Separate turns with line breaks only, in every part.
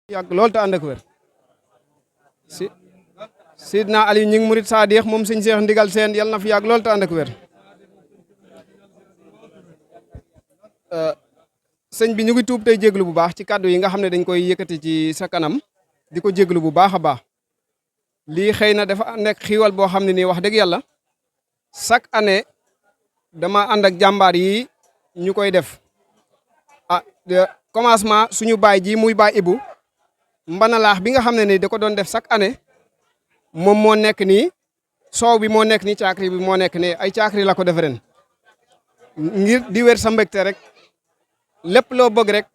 yàgg loolu te ànd ak wér si Sidna Aliou ñi ngi murit Saadix moom sëñ Seex Ndigal Seen yal na fi yàgg loolu te ànd ak wér sëñ bi ñu ngi tuub tey jéglu bu baax ci kàddu yi nga xam ne dañ koy yëkkati ci sa kanam di ko jéglu bu baax a baax lii xëy na dafa nekk xiiwal boo xam ne nii wax dëgg yàlla chaque année dama ànd ak jàmbaar yi ñu koy def commencement suñu baay ji muy baay Ibu mbanalaax bi nga xam ne ni da ko doon def chaque année moom moo nekk nii soow bi moo nekk nii caakri bi moo nekk nii ay caakri la ko def ren ngir di wér sa mbégte rek lépp loo bëgg rek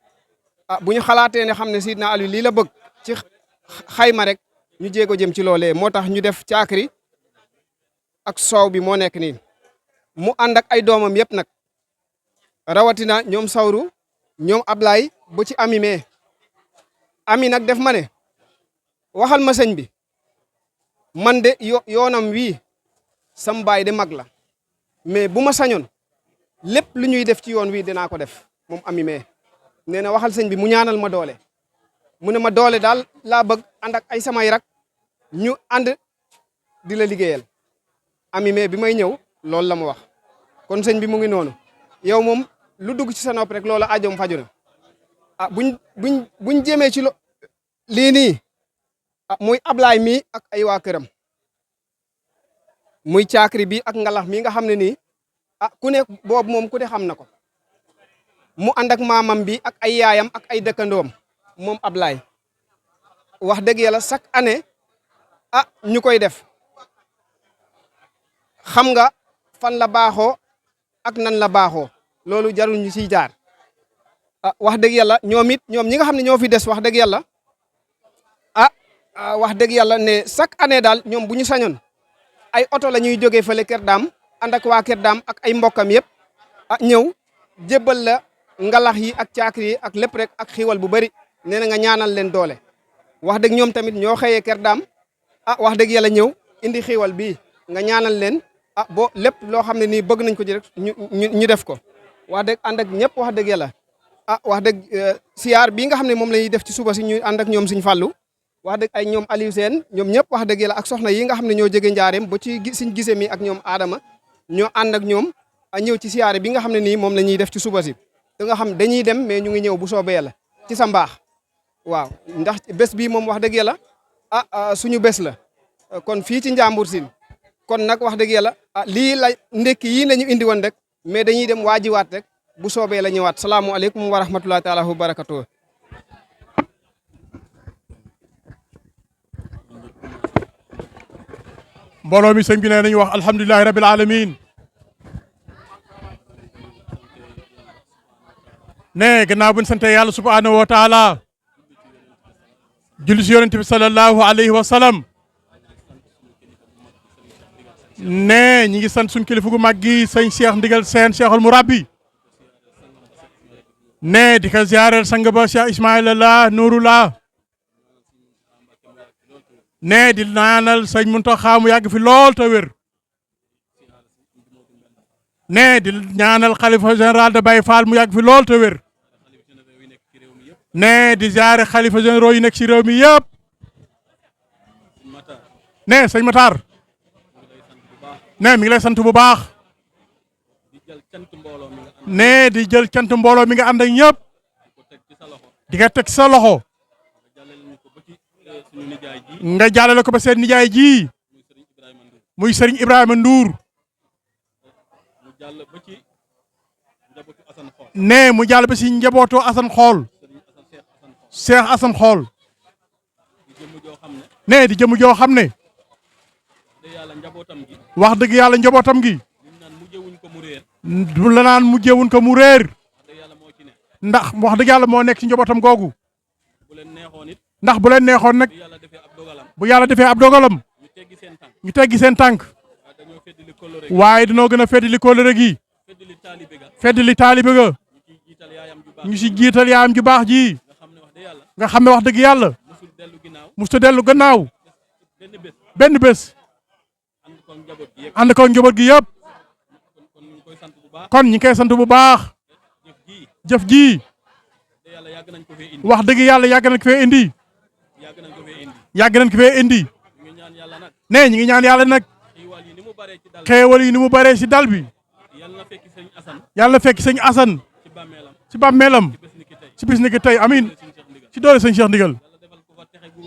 bu ñu xalaatee ne xam ne Sidna Aliou lii la bëgg ci xayma rek ñu jéego jëm ci loolee moo tax ñu def caakri ak soow bi moo nekk nii mu ànd ak ay doomam yëpp nag rawatina ñoom Sawru ñoom Ablaye bu ci amimee ami nag def ma ne waxal ma sëñ bi man de yoonam wii sam baay de mag la mais bu ma sañoon lépp lu ñuy def ci yoon wii dinaa ko def moom amimee nee na waxal sëñ bi mu ñaanal ma doole mu ne ma doole daal laa bëgg ànd ak ay samay rak ñu ànd di la liggéeyal amimee bi may ñëw loolu la ma wax kon sëñ bi mu ngi noonu yow moom lu dugg ci sa nopp rek loola ajoom faju na buñ jëmee ci lii nii muy Ablaay mi ak ay waa këram muy caakri bi ak ngalax mi nga xam ne nii ku ne boobu moom ku ne xam na ko mu ànd ak maamam bi ak ay yaayam ak ay dëkkandoom moom Ablaay wax dëgg yàlla chaque année ñu koy def xam nga fan la baaxoo ak nan la baaxoo loolu jarul ñu siy jaar wax dëgg yàlla ñoom ñi nga xam ne ñoo fi des wax dëgg yàlla wax dëgg yàlla ne chaque année daal ñoom bu ñu sañoon ay oto la ñuy jógee fële Kër Daam ànd ak waa Kër Daam ak ay mbokkam yëpp ñëw jébbal la ngalax yi ak caakri yi ak lépp rek ak xiiwal bu bëri nee na nga ñaanal leen doole wax dëgg ñoom tamit ñoo xëyee Kër Daam wax dëgg yàlla ñëw indi xiiwal bii nga ñaanal leen bo lépp loo xam ne nii bëgg nañ ko ci rek ñu def ko wax dëgg ànd ak ñëpp wax dëgg yàlla wax dëgg siyaar bii nga xam ne moom la ñuy def ci suba si ñu ànd ak ñoom Sëñ Fallu wax dëgg ay ñoom Aliou Sène ñoom ñëpp wax dëgg yàlla ak soxna yi nga xam ne ñoo jege njaareem ba ci Sëñ Gise mi ak ñoom Adama ñoo ànd ak ñoom ñëw ci siyaare bi nga xam ne nii moom la ñuy def ci suba si te nga xam dañuy dem mais ñu ngi ñëw bu soobee yàlla ci sa mbaax waaw ndax bés bii moom wax dëgg yàlla suñu bés la kon fii ci Njàmbur Siin kon nag wax dëgg yàlla lii la ndekki yii la ñu indi woon rek mais dañuy dem waajiwaat rek bu soobee la ñëwaat salaamualeykum wa rahmatullahi taala wa barakatuh
mbooloo mi sëñ bi ne nañu wax alhamdulilahi rabil alamin ne gannaaw buñ sante yàlla subhanahu wa taala julli si yonente bi sallallahu alayhi wa sallam ne ñi ngi sant suñ kilifa gu mag gi sëñ Cheikh Ndigal Seen Cheikhul Murabbi ne di ko ziareel sang ba Cheikh Ismaïla la Nuurullah ne di ñaanal sëñ Muntaxa mu yàgg fi lool te wér ne di ñaanal xalifa général de Baye Fall mu yàgg fi lool te wér ne di ziare xalifa généraux yi nekk ci réew mi yëpp ne sëñ Matar ne mi ngi lay sant bu baax ne di jël cant mbooloo mi nga ànd ak ñëpp di nga teg sa loxo nga jàllale ko ba seen nijaay ji muy Serigne Ibrahima Ndour ne mu jàll ba si njabootu Assane Xool Cheikh Assane Xool ne di jëm joo xam ne wax dëgg yàlla njabootam gi du la naan mujjewuñ ko mu réer ndax wax dëgg yàlla moo nekk ci njabootam googu ndax bu leen neexoon nag bu yàlla defee ab dogalam ñu teggi seen tànk waaye dañoo gën a feddali kóllëre gi feddali taalibe ga ñu si jiital yaayam ju baax ji nga xam ne wax dëgg yàlla musta dellu gannaaw benn bés ànd ko njaboot gi yëpp kon ñi koy sant bu baax jëf ji wax dëgg yàlla yàgg nañ ko fee indi yàgg nañ ko fee indi ne ñu ngi ñaan yàlla nag xéewal yi ni mu baree si dal bi yàlla fekk sëñ Assane ci bàmmeelam ci bis ni ki tey amin ci doole sëñ Cheikh Ndigal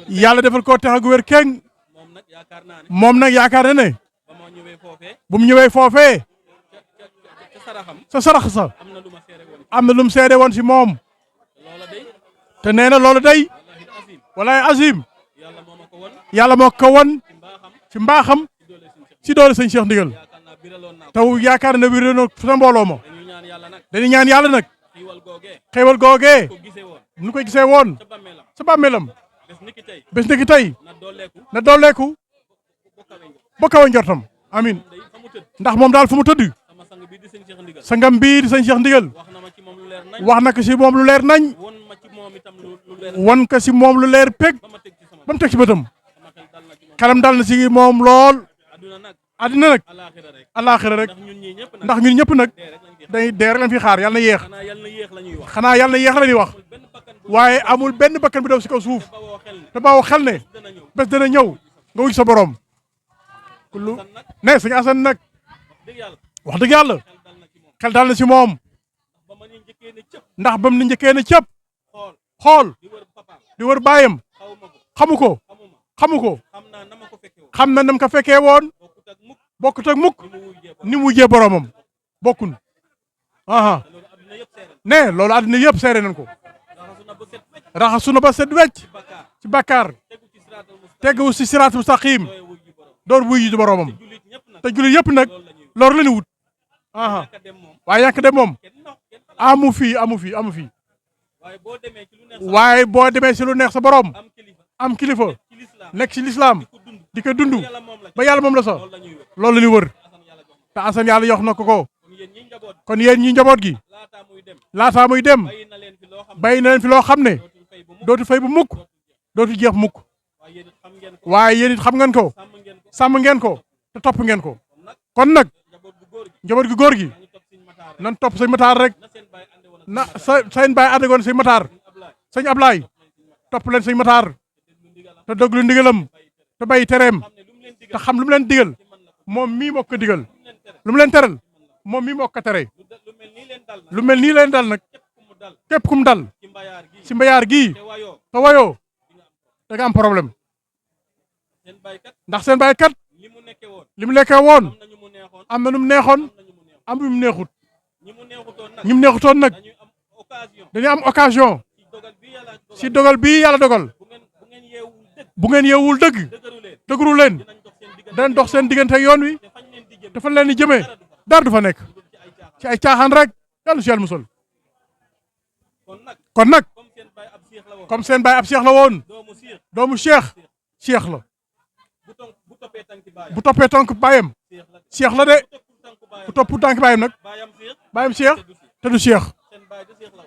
yàlla defal koo texe gu wér keng moom nag yaakaar na ne bu mu ñëwee foofee sa sarax sa am na lu mu seede woon si moom te nee na loolu day walaay azim yàlla moo ko won ci mbaaxam ci doole sëñ Cheikh Ndigal taw yaakaar na wér na sa mbooloo ma dañuy ñaan yàlla nag xéewal googee nu koy gisee woon sa bàmmeelam bés ni ki tey na dooleeku ba kaw a njortam amin ndax moom daal fu mu tëdd sangam bii di sëñ Cheikh Ndigal wax na ko si moom lu leer nañ wan ko si moom lu leer peg ba mu teg ci bëtam xelam dal na si moom lool àddina nag alaaxira rek ndax ñun ñëpp nag day dee rek lañ fi xaar yàlla na yéex xanaa yàlla na yéex la ñuy wax waaye amul benn bakkan bi daw si kaw suuf te baaw xel ne bés dana ñëw nga wuj sa borom lu ne sëñ Assane nag wax dëgg yàlla xel dal na si moom ndax bam ni njëkkee ne cëpp xool di wër baayam xamu ko xam na nam ko fekkee woon bokkut ak mukk ni mu wujjee boromam bokkun aha ne loolu àddina yëpp seere nañ ko raxasu na ba set wecc ci bàkkaar teggu si siraatul mustaqim door buy ji boromam te jullit yëpp nag loolu la ñu wut aha waaye yàq dem moom amu fi waaye boo demee si lu neex sa borom am kilifa nekk ci lislaam di ko dund ba yàlla moom la sa loolu la ñu wër te Assane yàlla yox na ko kon yéen ñi njaboot gi laataa muy dem bàyyi na leen fi loo xam ne dootu fay bu mukk dootu jeex mukk waaye yéen it xam ngeen ko sàmm ngeen ko te topp ngeen ko kon nag njaboot gi góor gi nan topp sëñ Matar rek na seen baay àndegoon sëñ Matar sëñ Ablaay topp leen sëñ Matar te déglu ndigalam te bàyyi tereem te xam lu mu leen digal moom mii moo ko digal lu mu leen teral moom mii moo ko tere lu mel nii leen dal nag képp kum dal si mbayaar gii te wayoo da nga am problème ndax seen baay kat li mu nekkee woon am na nu mu neexoon am nu mu neexut ñi mu neexutoon nag dañu am occasion si dogal bii yàlla dogal bu ngeen yeewul dëgëru leen dañ dox seen diggante yoon wi dafa leen di jëmee dara du fa nekk ci ay caaxaan rek yàlla si yàlla musal kon nag comme seen baay ab seex la woon doomu seex la bu toppee tànk baayam seex la de bu topp tànk baayam nag baayam seex te du seex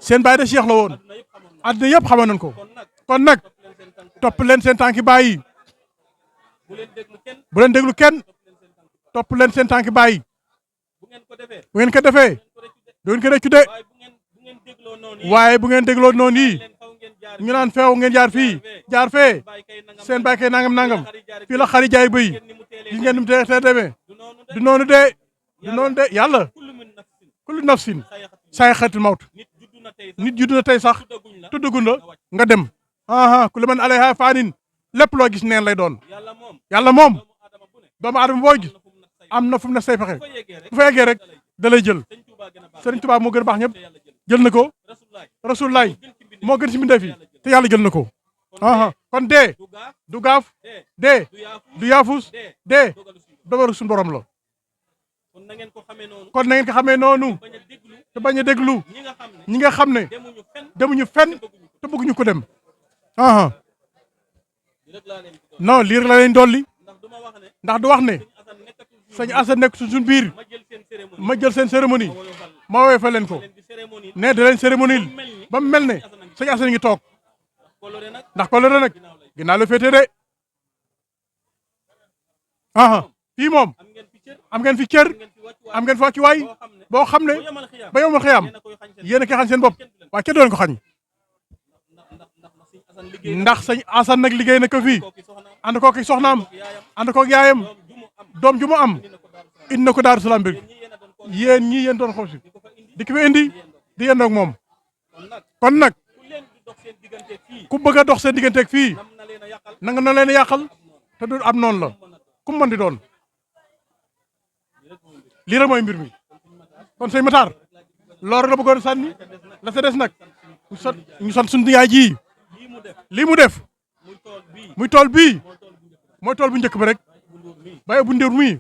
seen baay de seex la woon àddina yëpp xamoon nañ ko kon nag topp leen seen tànki baay yi bu leen déglu kenn topp leen seen tànki baay yi bu ngeen ko defee du ngeen ko rëccu de waaye bu ngeen dégloo noonu yi ñu naan feew ngeen jaar fii jaar fee seen baay kay nangam fii la xari jaay bëy gis ngeen ni mu tee demee du noonu de yàlla kullu nafsin saayixatul mawt nit juddu na tey sax tuddagun la nga dem aha kullu man alayha faanin lépp loo gis neen lay doon yàlla moom doomu aadama boo gis am na fu mu ne say pexe bu fa yeggee rek da lay jël Sëriñ Tuubaa moo gën a baax ñëpp jël na ko rasulullaay moo gën si mbindeef yi te yàlla jël na ko aha kon dee du gaaf dee du yaafus dee dogalu suñu borom la kon na ngeen ko xamee noonu te bañ a déglu ñi nga xam ne demuñu fenn te bëgguñu ko dem aha non liir la leen dolli ndax du wax ne sëñ Assane nekk suñ biir ma jël seen cérémonie ma woowee fa leen ko ne da leen cérémonie ba mu mel ne sëñ Assane ngi toog ndax kolore nag ginnaaw la féete de aha fii moom am ngeen fi cër am ngeen fi wàccuwaay boo xam ne ba yow ma xëyam yéen a koy xañ seen bopp waaye kenn doon ko xañ ndax sëñ Assane nag liggéey na ko fii ànd koog soxnaam ànd koog yaayam doom ju mu am indi na ko Daaru Salaam bi yéen ñii yéen doon xool si di ko fi indi di yéen ak moom kon nag ku bëgg a dox seen digganteeg fii nanga na leen a yàqal te du am noonu la ku mu mën di doon lii rek mooy mbir mi kon sëñ Matar loolu la bëggoon sànni la sa des nag ñu sant suñu yaay ji lii mu def muy tool bii mooy tool bu njëkk ba rek Baye bu Ndour mii